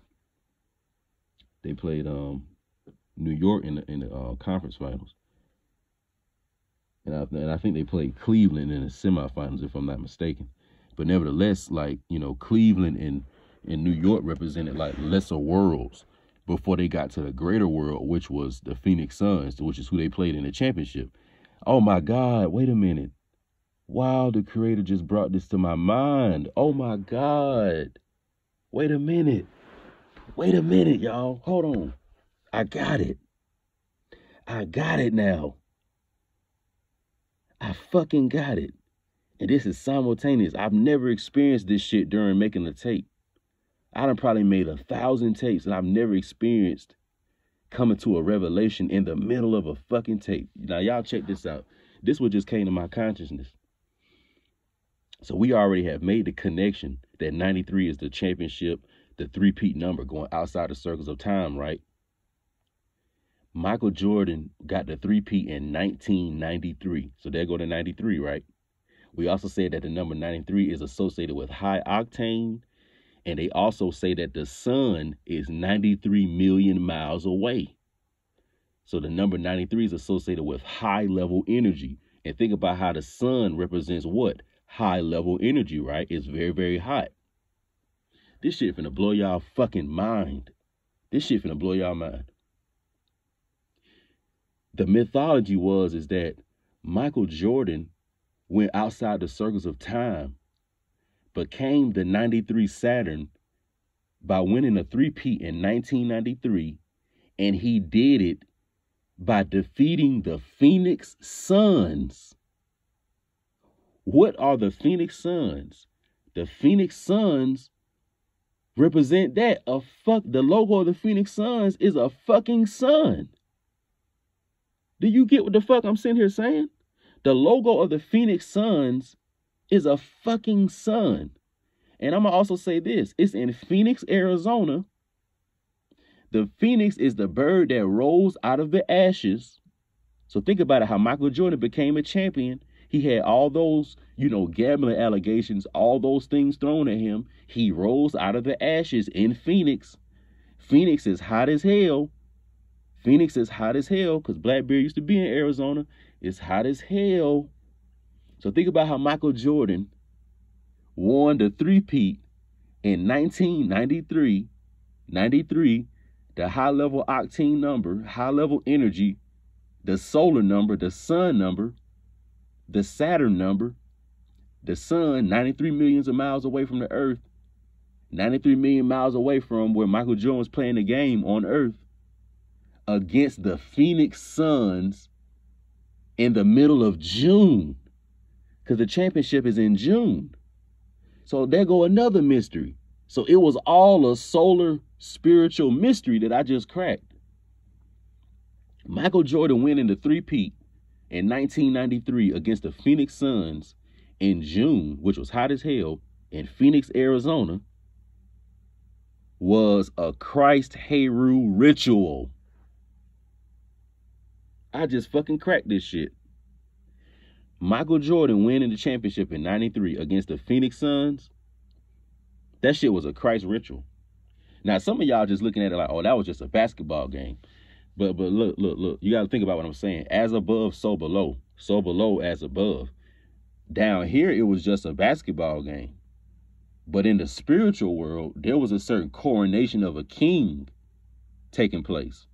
York in the conference finals. And I think they played Cleveland in the semifinals, if I'm not mistaken. But nevertheless, Cleveland and New York represented like lesser worlds before they got to the greater world, which was the Phoenix Suns, which is who they played in the championship. Oh my God, wait a minute. Wow, the Creator just brought this to my mind. Oh my God. Wait a minute, y'all. Hold on. I got it. Now. I fucking got it. And this is simultaneous. I've never experienced this shit during making the tape. I done probably made 1,000 tapes, and I've never experienced coming to a revelation in the middle of a fucking tape. Now, y'all check this out. This what just came to my consciousness. So we already have made the connection that 93 is the championship, the three-peat number going outside the circles of time, right? Michael Jordan got the three-peat in 1993. So there go to 93, right? We also said that the number 93 is associated with high octane. And they also say that the sun is 93 million miles away. So the number 93 is associated with high level energy. And think about how the sun represents what? High level energy, right? It's very, very hot. This shit finna blow y'all fucking mind. This shit finna blow y'all mind. The mythology is that Michael Jordan went outside the circles of time, became the 93 Saturn by winning a three-peat in 1993, and he did it by defeating the Phoenix Suns. What are the Phoenix Suns? The Phoenix Suns represent that. The logo of the Phoenix Suns is a fucking sun. Do you get what the fuck I'm sitting here saying? The logo of the Phoenix Suns is a fucking sun. And I'm going to also say this. It's in Phoenix, Arizona. The phoenix is the bird that rose out of the ashes. So think about it, how Michael Jordan became a champion. He had all those, gambling allegations, all those things thrown at him. He rose out of the ashes in Phoenix. Phoenix is hot as hell. Phoenix is hot as hell because Blackbeard used to be in Arizona. It's hot as hell. So think about how Michael Jordan won the three-peat in 1993, 93, the high-level octane number, high-level energy, the solar number, the sun number, the Saturn number, the sun 93 millions of miles away from the Earth, 93 million miles away from where Michael Jordan was playing the game on Earth, against the Phoenix Suns in the middle of June, because the championship is in June. So there go another mystery. So it was all a solar spiritual mystery that I just cracked. Michael Jordan winning the three-peat in 1993 against the Phoenix Suns in June, which was hot as hell, in Phoenix, Arizona, was a Christ Heru ritual. I just fucking cracked this shit. Michael Jordan winning the championship in 93 against the Phoenix Suns, that shit was a Christ ritual. Now, some of y'all just looking at it like, oh, that was just a basketball game. But look, you got to think about what I'm saying. As above, so below. So below, as above. Down here, it was just a basketball game. But in the spiritual world, there was a certain coronation of a king taking place.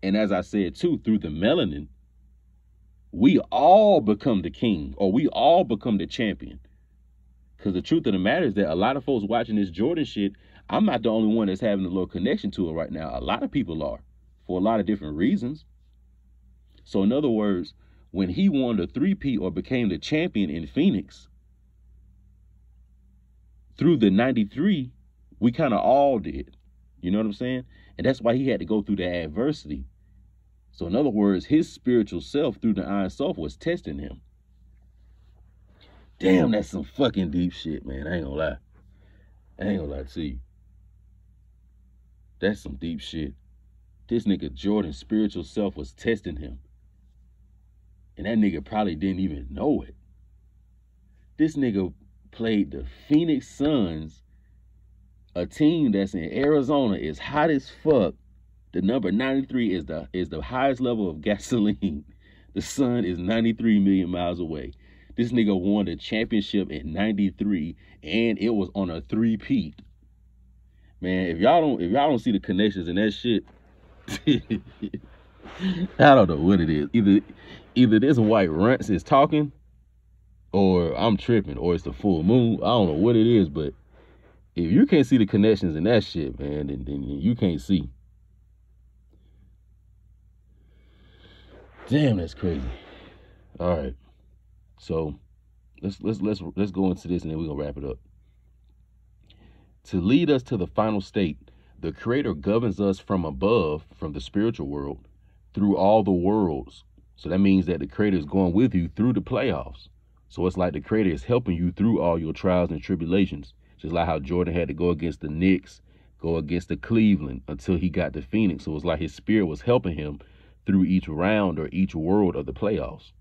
And as I said, too, through the melanin, we all become the king, or we all become the champion. Because the truth of the matter is that a lot of folks watching this Jordan shit, I'm not the only one that's having a little connection to it right now. A lot of people are, for a lot of different reasons. So in other words, when he won the three-peat or became the champion in Phoenix, through the 93, we kind of all did. You know what I'm saying? And that's why he had to go through the adversity. So in other words, his spiritual self through the Ein Sof was testing him. Damn, that's some fucking deep shit, man. I ain't gonna lie. I ain't gonna lie to you. That's some deep shit. This nigga Jordan's spiritual self was testing him. And that nigga probably didn't even know it. This nigga played the Phoenix Suns, a team that's in Arizona, is hot as fuck. The number 93 is the highest level of gasoline. The sun is 93 million miles away. This nigga won the championship in 93, and it was on a three-peat. Man, if y'all don't see the connections in that shit, I don't know what it is. Either this white runts is talking, or I'm tripping, or it's the full moon. I don't know what it is, but if you can't see the connections in that shit, man, then you can't see. Damn, that's crazy. All right, so let's go into this, and then we're gonna wrap it up. To lead us to the final state, the Creator governs us from above, from the spiritual world, through all the worlds. So that means that the Creator is going with you through the playoffs, So it's like the Creator is helping you through all your trials and tribulations. Just like how Jordan had to go against the Knicks, go against the Cleveland until he got to Phoenix. So it's like his spirit was helping him through each round or each world of the playoffs.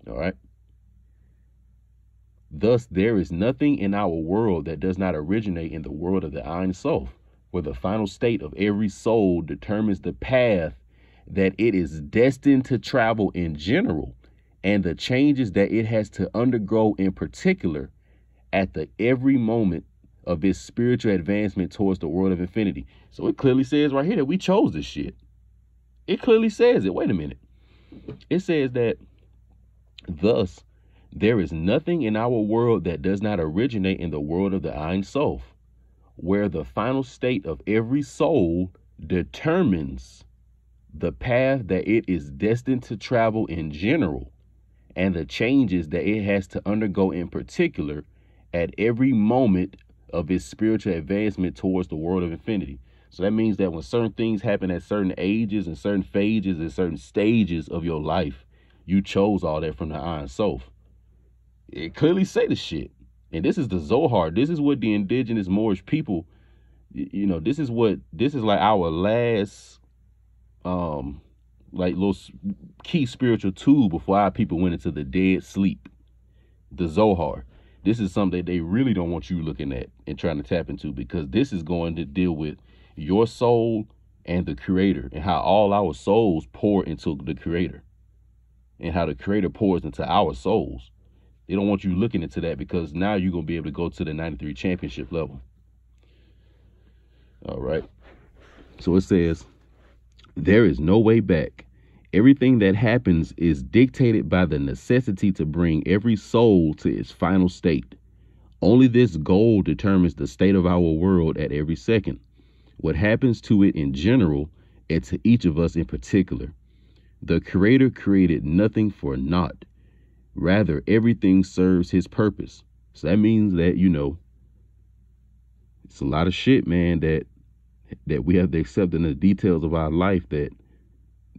All right. Thus, there is nothing in our world that does not originate in the world of the Ein Sof, where the final state of every soul determines the path that it is destined to travel in general, and the changes that it has to undergo in particular at the every moment of its spiritual advancement towards the world of infinity. So it clearly says right here that we chose this shit. It clearly says it. Wait a minute. It says that thus there is nothing in our world that does not originate in the world of the Ein Sof, where the final state of every soul determines the path that it is destined to travel in general, and the changes that it has to undergo in particular at every moment of its spiritual advancement towards the world of infinity. So that means that when certain things happen at certain ages and certain phases and certain stages of your life, you chose all that from the Ein Sof. It clearly say the shit. And this is the Zohar. This is what the indigenous Moorish people, this is like our last, like little key spiritual tool before our people went into the dead sleep. The Zohar. This is something that they really don't want you looking at and trying to tap into, because this is going to deal with your soul and the Creator, and how all our souls pour into the Creator, and how the Creator pours into our souls. They don't want you looking into that, because now you're going to be able to go to the 93 championship level. All right. So it says, there is no way back. Everything that happens is dictated by the necessity to bring every soul to its final state. Only this goal determines the state of our world at every second, what happens to it in general, and to each of us in particular. The Creator created nothing for naught. Rather, everything serves his purpose. So that means that, it's a lot of shit, man, that we have to accept in the details of our life that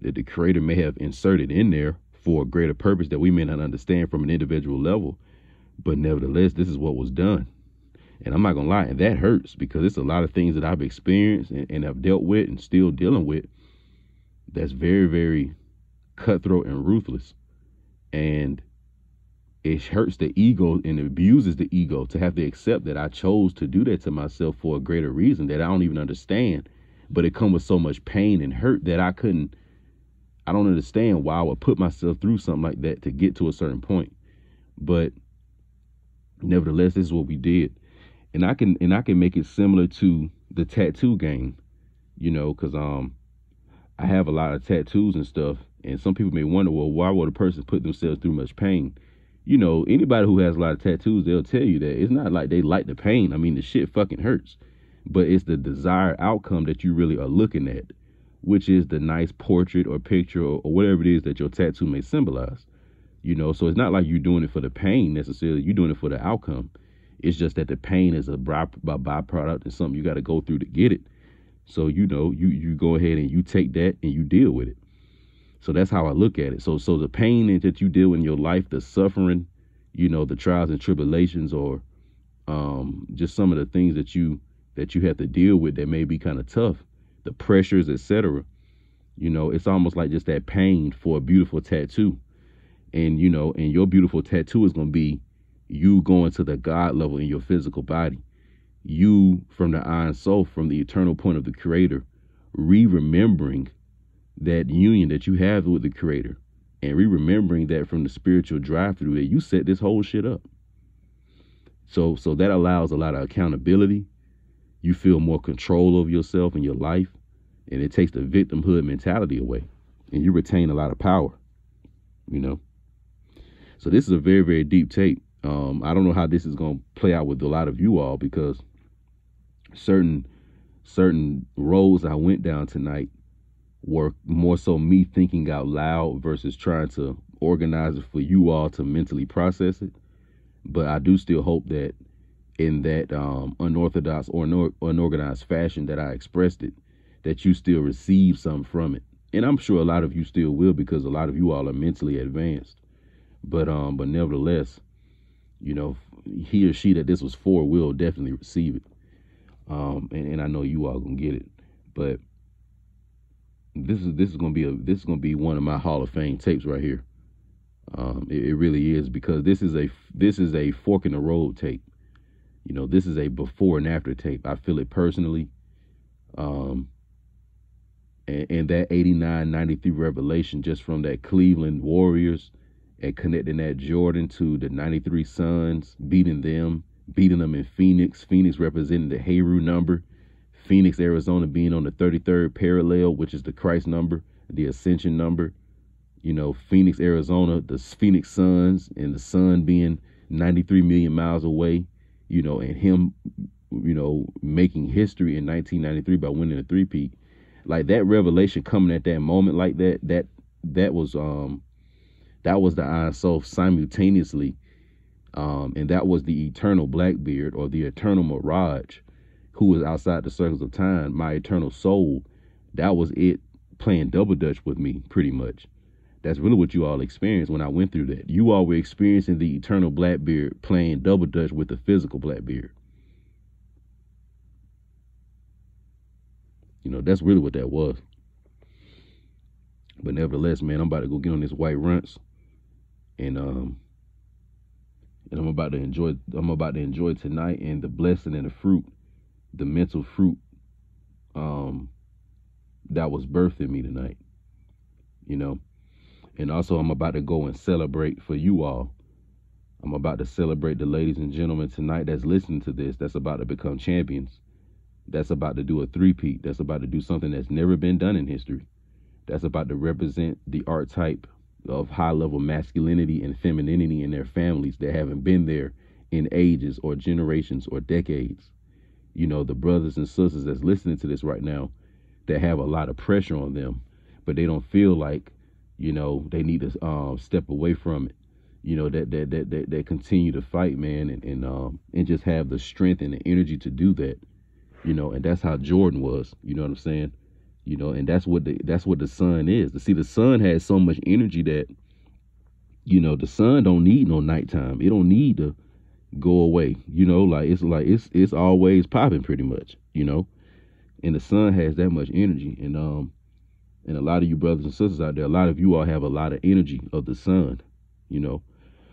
the Creator may have inserted in there for a greater purpose that we may not understand from an individual level. But nevertheless, this is what was done. And I'm not going to lie, and that hurts, because it's a lot of things that I've experienced and I've dealt with and still dealing with that's very, very cutthroat and ruthless. And it hurts the ego and it abuses the ego to have to accept that I chose to do that to myself for a greater reason that I don't even understand. But it comes with so much pain and hurt that I don't understand why I would put myself through something like that to get to a certain point. But nevertheless, this is what we did. And I can make it similar to the tattoo game, because I have a lot of tattoos and stuff. And some people may wonder, well, why would a person put themselves through much pain? Anybody who has a lot of tattoos, they'll tell you that it's not like they like the pain. I mean, the shit fucking hurts. But it's the desired outcome that you really are looking at, which is the nice portrait or picture or whatever it is that your tattoo may symbolize. So it's not like you're doing it for the pain necessarily. You're doing it for the outcome. It's just that the pain is a byproduct and something you got to go through to get it. So, you go ahead and you take that and you deal with it. So that's how I look at it. So the pain that you deal with in your life, the suffering, the trials and tribulations, or just some of the things that you have to deal with that may be kind of tough, the pressures, etc. It's almost like just that pain for a beautiful tattoo. And, and your beautiful tattoo is going to be you going to the God level in your physical body. You from the Ein Sof, from the eternal point of the Creator, remembering that union that you have with the Creator, and remembering that from the spiritual drive-through that you set this whole shit up. So that allows a lot of accountability. You feel more control over yourself and your life, and it takes the victimhood mentality away, and you retain a lot of power, So this is a very, very deep tape. I don't know how this is going to play out with a lot of you all, because certain roads I went down tonight were more so me thinking out loud versus trying to organize it for you all to mentally process it. But I do still hope that in that unorthodox or unorganized fashion that I expressed it, that you still receive something from it. And I'm sure a lot of you still will, because a lot of you all are mentally advanced. But nevertheless, you know, he or she that this was for will definitely receive it. And I know you all gonna get it. But this is gonna be one of my Hall of Fame tapes right here. It really is, because this is a fork in the road tape. You know, this is a before and after tape. I feel it personally. And that 89-93 revelation just from that Cleveland Warriors, and connecting that Jordan to the 93 Suns, beating them in Phoenix. Phoenix representing the Heru number. Phoenix, Arizona being on the 33rd parallel, which is the Christ number, the ascension number. You know, Phoenix, Arizona, the Phoenix Suns, and the sun being 93 million miles away, you know, and him, you know, making history in 1993 by winning a three-peat. Like, that revelation coming at that moment like that was the Ein Sof simultaneously. And that was the eternal Blackbeard, or the eternal Mirage, who was outside the circles of time, my eternal soul. That was it playing double dutch with me, pretty much. That's really what you all experienced when I went through that. You all were experiencing the eternal Blackbeard playing double dutch with the physical Blackbeard. You know, that's really what that was. But nevertheless, man, I'm about to go get on this white runts, and I'm about to enjoy tonight, and the blessing and the fruit, the mental fruit that was birthed in me tonight. You know. And also, I'm about to go and celebrate for you all. I'm about to celebrate the ladies and gentlemen tonight that's listening to this, that's about to become champions, that's about to do a three-peat, that's about to do something that's never been done in history, that's about to represent the archetype of high-level masculinity and femininity in their families that haven't been there in ages or generations or decades. You know, the brothers and sisters that's listening to this right now that have a lot of pressure on them, but they don't feel like, you know, they need to step away from it. You know, that continue to fight, man, and just have the strength and the energy to do that. You know, and that's how Jordan was. You know what I'm saying? You know, and that's what the sun is. To see, the sun has so much energy that, you know, the sun don't need no nighttime. It don't need to go away. You know, it's always popping pretty much. You know, and the sun has that much energy, and a lot of you brothers and sisters out there, a lot of you all have a lot of energy of the sun, you know.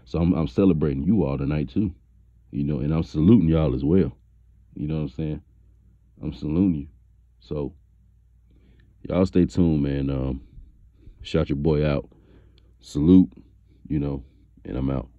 So I'm celebrating you all tonight too, you know, and I'm saluting y'all as well. You know what I'm saying? I'm saluting you. So y'all stay tuned, man. Shout your boy out. Salute, you know, and I'm out.